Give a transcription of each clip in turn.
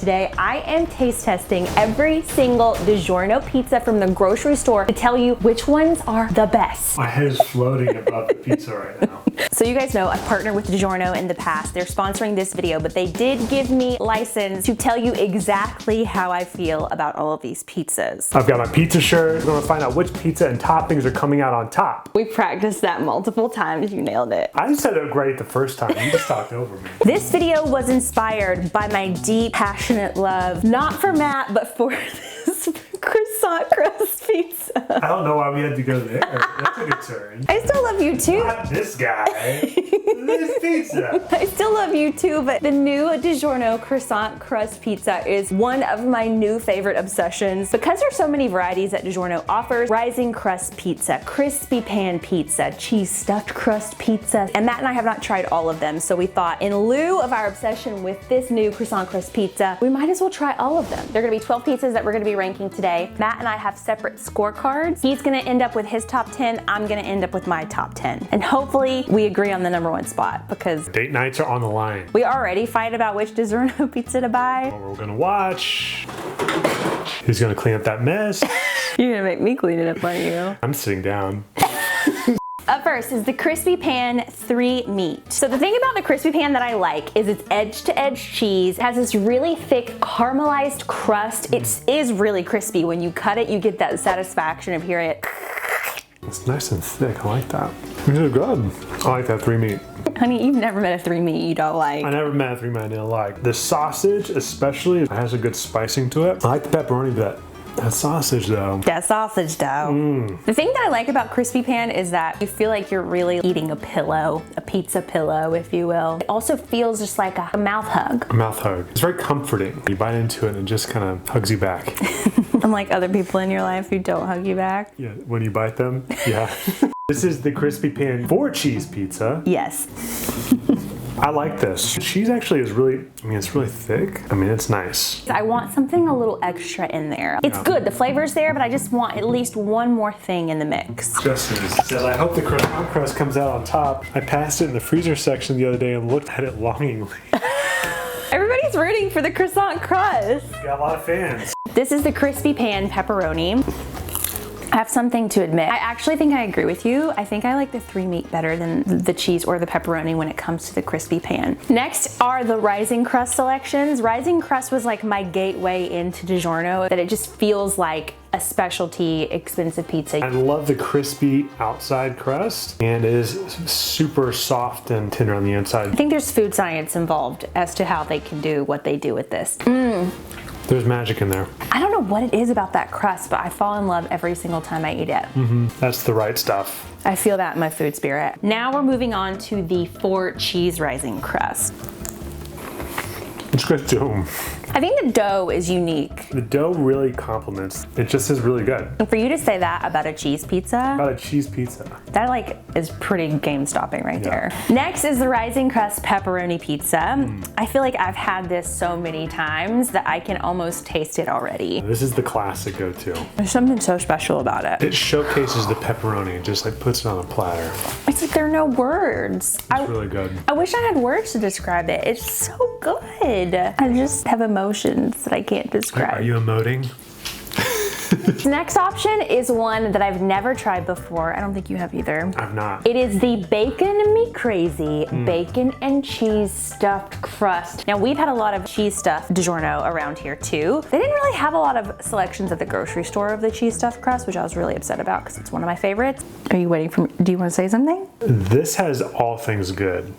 today I am taste testing every single Digiorno pizza from the grocery store to tell you which ones are the best. My head is floating about the pizza right now. So you guys know I've partnered with Digiorno in the past. They're sponsoring this video, but they did give me license to tell you exactly how I feel about all of these pizzas. I've got my pizza shirt. We're gonna find out which pizza and toppings are coming out on top. We practiced that multiple times. You nailed it. I said it great the first time. You just talked over me. This video was inspired by my deep, passionate love, not for Matt, but for this croissant crust pizza. I don't know why we had to go there. That's a good turn. I still love you too. Not this guy. This pizza. I still love you too, but the new Digiorno croissant crust pizza is one of my new favorite obsessions. Because there's so many varieties that Digiorno offers: rising crust pizza, crispy pan pizza, cheese stuffed crust pizza, and Matt and I have not tried all of them, so we thought in lieu of our obsession with this new croissant crust pizza, we might as well try all of them. There are gonna be 12 pizzas that we're gonna be ranking today. Matt and I have separate scorecards. He's gonna end up with his top 10, I'm gonna end up with my top 10. And hopefully we agree on the #1 spot, because Date nights are on the line. we already fight about which Digiorno pizza to buy. What we're gonna watch. Who's gonna clean up that mess? You're gonna make me clean it up, aren't you? I'm sitting down. Up first is the crispy pan 3 meat. So the thing about the crispy pan that I like is it's edge to edge cheese. It has this really thick caramelized crust. It is really crispy. When you cut it, you get that satisfaction of hearing it. It's nice and thick. I like that. These are good. I like that 3 meat. Honey, you've never met a 3 meat you don't like. I never met a 3 meat I didn't like. The sausage especially has a good spicing to it. I like the pepperoni bit. That sausage though. That sausage though. The thing that I like about crispy pan is that you feel like you're really eating a pillow, a pizza pillow, if you will. It also feels just like a mouth hug. A mouth hug. It's very comforting. You bite into it and it just kind of hugs you back. Unlike other people in your life who don't hug you back. Yeah, when you bite them, yeah. This is the crispy pan 4 cheese pizza. Yes. I like this. Cheese actually is really, it's really thick. I mean, it's nice. I want something a little extra in there. It's good, the flavor's there, but I just want at least one more thing in the mix. Justin said, I hope the croissant crust comes out on top. I passed it in the freezer section the other day and looked at it longingly. Everybody's rooting for the croissant crust. Got a lot of fans. This is the crispy pan pepperoni. I have something to admit. I actually think I agree with you. I think I like the 3 meat better than the cheese or the pepperoni when it comes to the crispy pan. Next are the rising crust selections. Rising crust was like my gateway into Digiorno, that it just feels like a specialty expensive pizza. I love the crispy outside crust, and it is super soft and tender on the inside. I think there's food science involved as to how they can do what they do with this. There's magic in there. I don't know what it is about that crust, but I fall in love every single time I eat it. That's the right stuff. I feel that in my food spirit. Now we're moving on to the 4 cheese rising crust. It's good too. I think the dough is unique. The dough really complements. It just is really good. And for you to say that about a cheese pizza, About a cheese pizza. that like is pretty game stopping right there. Next is the rising crust pepperoni pizza. I feel like I've had this so many times that I can almost taste it already. This is the classic go-to. There's something so special about it. It showcases the pepperoni and just like puts it on a platter. It's like there are no words. It's really good. I wish I had words to describe it. It's so good. I just have emotions that I can't describe. Are you emoting? The next option is one that I've never tried before. I don't think you have either. I've not. It is the Bacon Me Crazy bacon and cheese stuffed crust. Now we've had a lot of cheese stuffed Digiorno around here too. They didn't really have a lot of selections at the grocery store of the cheese stuffed crust, which I was really upset about because it's one of my favorites. Are you waiting for me? Do you want to say something? This has all things good.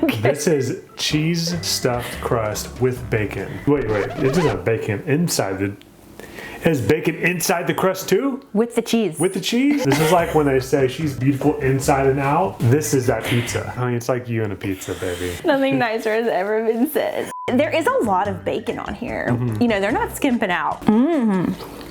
Okay. This is cheese stuffed crust with bacon. Wait, it doesn't have bacon inside the... It has bacon inside the crust too? With the cheese. With the cheese? This is like when they say she's beautiful inside and out. This is that pizza. I mean, it's like you and a pizza, baby. Nothing nicer has ever been said. There is a lot of bacon on here. You know, they're not skimping out.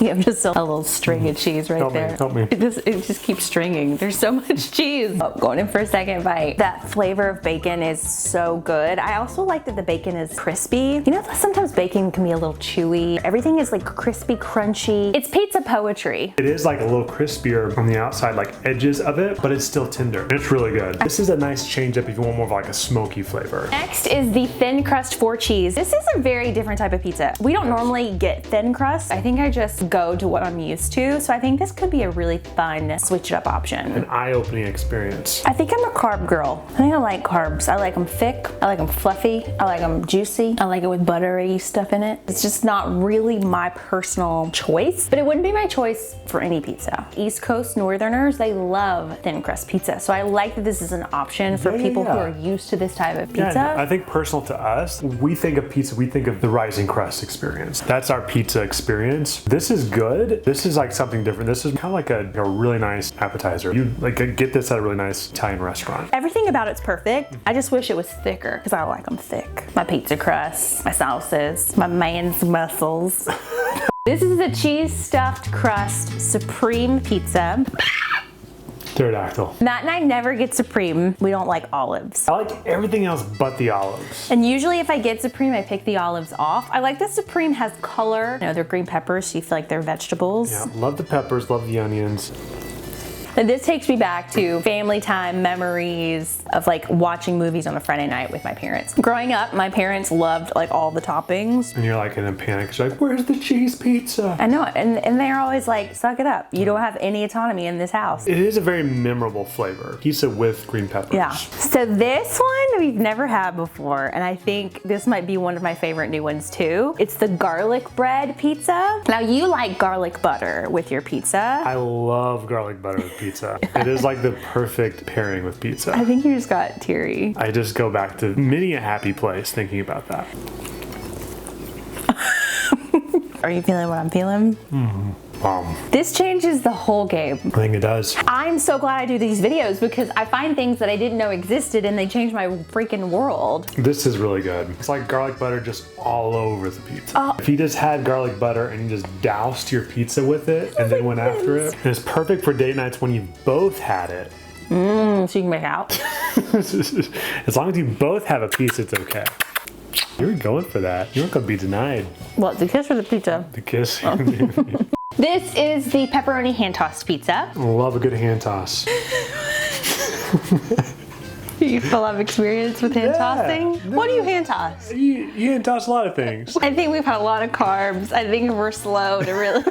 You have just a little string of cheese right there. Help me. It just keeps stringing. There's so much cheese. Oh, going in for a second bite. That flavor of bacon is so good. I also like that the bacon is crispy. You know, sometimes bacon can be a little chewy. Everything is like crispy, crunchy. It's pizza poetry. It is like a little crispier on the outside, like edges of it, but it's still tender. It's really good. This is a nice change up if you want more of like a smoky flavor. Next is the thin crust 4 cheese. This is a very different type of pizza. We don't normally get thin crust. I think I just go to what I'm used to. So I think this could be a really fun switch it up option. An eye-opening experience. I think I'm a carb girl. I think I like carbs. I like them thick. I like them fluffy. I like them juicy. I like it with buttery stuff in it. It's just not really my personal choice, but it wouldn't be my choice for any pizza. East Coast Northerners, they love thin crust pizza. So I like that this is an option for people who are used to this type of pizza. Yeah, I think personal to us, we think of pizza, we think of the rising crust experience. That's our pizza experience. This is good. This is like something different. This is kind of like a really nice appetizer. You like get this at a really nice Italian restaurant. Everything about it's perfect. I just wish it was thicker because I like them thick. My pizza crust, my sauces, my man's muscles. This is the cheese stuffed crust supreme pizza. Pterodactyl. Matt and I never get supreme. We don't like olives. I like everything else but the olives. And usually if I get supreme, I pick the olives off. I like that supreme has color. You know, they're green peppers, so you feel like they're vegetables. Yeah, love the peppers, love the onions. And this takes me back to family time memories of like watching movies on a Friday night with my parents. Growing up, my parents loved like all the toppings. And you're like in a panic. You're like, where's the cheese pizza? I know, and they're always like, suck it up. You don't have any autonomy in this house. It is a very memorable flavor. Pizza with green peppers. Yeah. So this one we've never had before, and I think this might be one of my favorite new ones too. It's the garlic bread pizza. Now you like garlic butter with your pizza. I love garlic butter with pizza. It is like the perfect pairing with pizza. I think you just got teary. I just go back to many a happy place thinking about that. Are you feeling what I'm feeling? This changes the whole game. I think it does. I'm so glad I do these videos because I find things that I didn't know existed and they change my freaking world. This is really good. It's like garlic butter just all over the pizza. If you just had garlic butter and you just doused your pizza with it and then went after it, and it's perfect for date nights when you both had it. So you can make out. As long as you both have a piece, it's okay. You were going for that. You weren't going to be denied. What, the kiss or the pizza? The kiss. This is the pepperoni hand tossed pizza. Love a good hand toss. You full of experience with hand tossing? What do you hand toss? You hand toss a lot of things. I think we've had a lot of carbs. I think we're slow to really...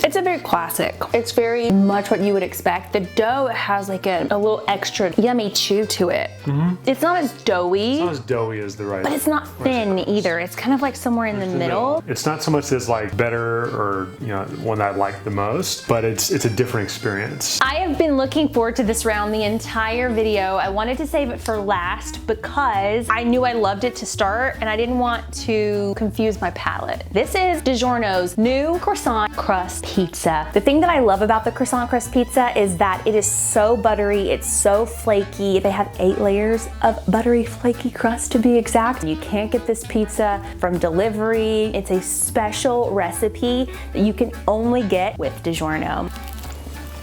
It's a very classic. It's very much what you would expect. The dough has like a little extra yummy chew to it. It's not as doughy. It's not as doughy as the rice. But it's not thin either. It's kind of like somewhere in the middle. It's not so much as like better or, you know, one that I like the most, but it's a different experience. I have been looking forward to this round the entire video. I wanted to save it for last because I knew I loved it to start and I didn't want to confuse my palate. This is Digiorno's new croissant crust pizza. The thing that I love about the croissant crust pizza is that it is so buttery, it's so flaky. They have 8 layers of buttery, flaky crust to be exact. You can't get this pizza from delivery. It's a special recipe that you can only get with Digiorno.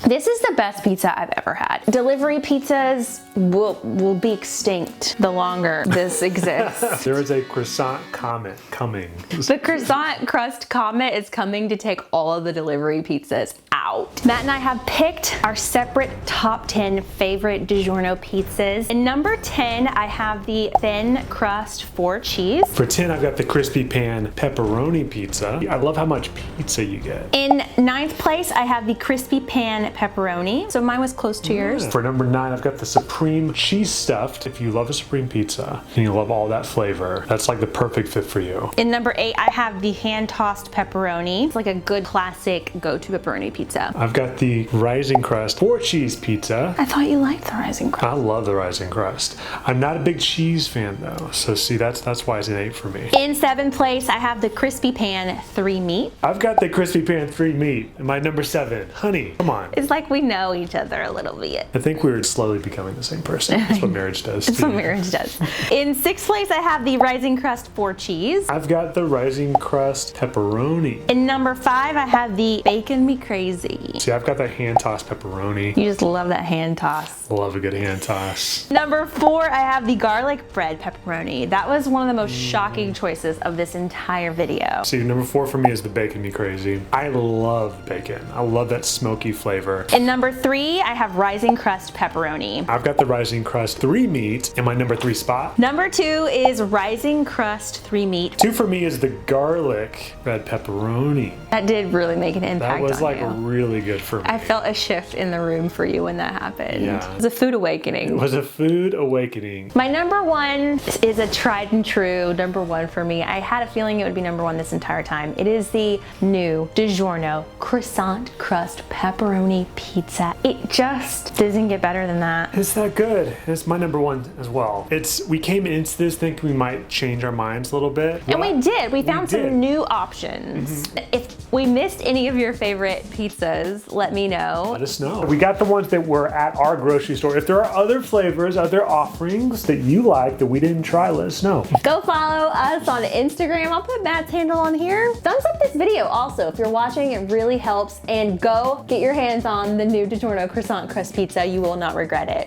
This is the best pizza I've ever had. Delivery pizzas will be extinct the longer this exists. There is a croissant comet coming. The croissant crust comet is coming to take all of the delivery pizzas out. Matt and I have picked our separate top 10 favorite Digiorno pizzas. In number 10, I have the thin crust 4 cheese. For 10, I've got the crispy pan pepperoni pizza. I love how much pizza you get. In 9th place, I have the crispy pan pepperoni. So mine was close to yours. For number 9, I've got the supreme cheese stuffed. If you love a supreme pizza and you love all that flavor, that's like the perfect fit for you. In number 8, I have the hand tossed pepperoni. It's like a good classic go-to pepperoni pizza. I've got the rising crust 4 cheese pizza. I thought you liked the rising crust. I love the rising crust. I'm not a big cheese fan though, so see that's why it's an 8 for me. In 7th place, I have the crispy pan 3 meat. I've got the crispy pan 3 meat in my number 7. Honey, come on. It's like we know each other a little bit. I think we're slowly becoming the same person. That's what marriage does. That's what marriage does. In 6th place, I have the rising crust 4 cheese. I've got the rising crust pepperoni. In number 5, I have the bacon me crazy. See, I've got that hand tossed pepperoni. You just love that hand toss. Love a good hand toss. Number 4, I have the garlic bread pepperoni. That was one of the most shocking choices of this entire video. See, number 4 for me is the bacon me crazy. I love bacon. I love that smoky flavor. flavor. In number 3, I have Rising Crust Pepperoni. I've got the Rising Crust 3 meat in my number 3 spot. Number 2 is Rising Crust 3 meat. 2 for me is the garlic red pepperoni. That did really make an impact That was on like you. really good for me. I felt a shift in the room for you when that happened. Yeah. It was a food awakening. It was a food awakening. My number 1 is a tried and true number 1 for me. I had a feeling it would be number 1 this entire time. It is the new Digiorno Croissant Crust Pepperoni Pizza. It just doesn't get better than that. It's that good. It's my number 1 as well. We came into this thinking we might change our minds a little bit. And we did. We found did. some new options. If we missed any of your favorite pizzas, let me know. Let us know. We got the ones that were at our grocery store. If there are other flavors, other offerings that you like that we didn't try, let us know. Go follow us on Instagram. I'll put Matt's handle on here. Thumbs up this video also. If you're watching, it really helps. And go get your hands on the new Digiorno Croissant Crust Pizza. You will not regret it.